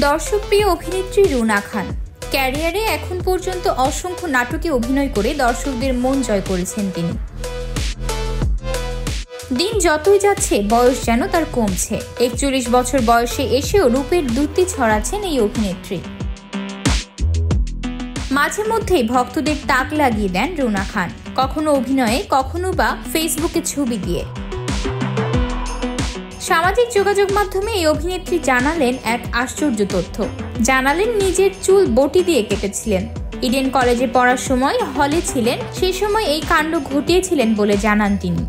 দর্শকপ্রিয় অভিনেত্রী রুনা খান ক্যারিয়ারে এখন পর্যন্ত অসংখ্য নাটকে অভিনয় করে দর্শকদের মন জয় করেছেন তিনি। দিন যতই যাচ্ছে বয়স যেন তার কমছে। 41 বছর বয়সে এসেও রূপের দ্যুতি ছড়াচ্ছেন এই অভিনেত্রী। মাঝে মধ্যেই ভক্তদের তাক লাগিয়ে দেন রুনা খান, কখনো অভিনয়ে, কখনো বা ফেসবুকে ছবি দিয়ে। সামাজিক যোগাযোগ মাধ্যমে এই অভিনেত্রী জানালেন এক আশ্চর্য তথ্য। জানালেন নিজের চুল বটি দিয়ে কেটেছিলেন। ইডেন কলেজে পড়ার সময় হলে ছিলেন, সেই সময় এই কাণ্ড ঘটিয়েছিলেন বলে জানান তিনি।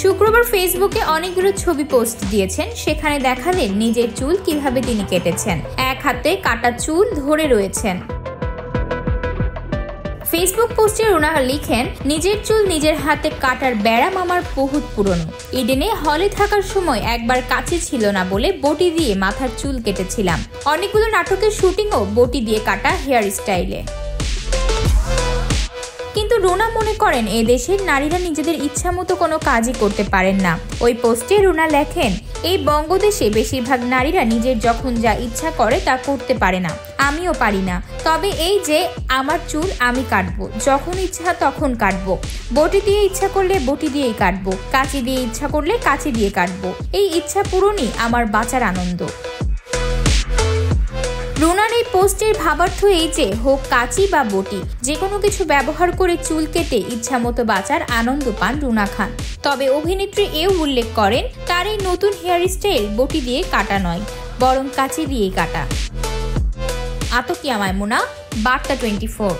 শুক্রবার ফেসবুকে অনেকগুলো ছবি পোস্ট দিয়েছেন, সেখানে দেখালেন নিজের চুল কিভাবে তিনি কেটেছেন। এক হাতে কাটা চুল ধরে রয়েছেন। ফেসবুক পোস্টে রুনা লিখেন, নিজের চুল নিজের হাতে কাটার ব্যারাম আমার বহুত পুরনো। ইডেনে হলে থাকার সময় একবার কাছে ছিল না বলে বটি দিয়ে মাথার চুল কেটেছিলাম। অনেকগুলো নাটকের শুটিংও বটি দিয়ে কাটা হেয়ার স্টাইলে। কিন্তু রুনা মনে করেন এ দেশের নারীরা নিজেদের ইচ্ছা মতো কোনো কাজই করতে পারেন না। ওই পোস্টে রুনা লেখেন, এই বঙ্গদেশে বেশিরভাগ নারীরা নিজের যখন যা ইচ্ছা করে তা করতে পারে না, আমিও পারি না। তবে এই যে আমার চুল আমি কাটবো, যখন ইচ্ছা তখন কাটবো। বটি দিয়ে ইচ্ছা করলে বটি দিয়েই কাটবো, কাঁচি দিয়ে ইচ্ছা করলে কাঁচি দিয়ে কাটবো। এই ইচ্ছা পূরণই আমার বাঁচার আনন্দ। রুনার এই পোস্টের ভাবার্থ এই যে, হোক কাঁচি বা বটি, যে কোনো কিছু ব্যবহার করে চুল কেটে ইচ্ছা মতো বাঁচার আনন্দ পান রুনা খান। তবে অভিনেত্রী এও উল্লেখ করেন, তার এই নতুন হেয়ার স্টাইল বটি দিয়ে কাটা নয়, বরং কাঁচি দিয়েই কাটা। আতকিয়া মাইমুনা, বার্তা 24।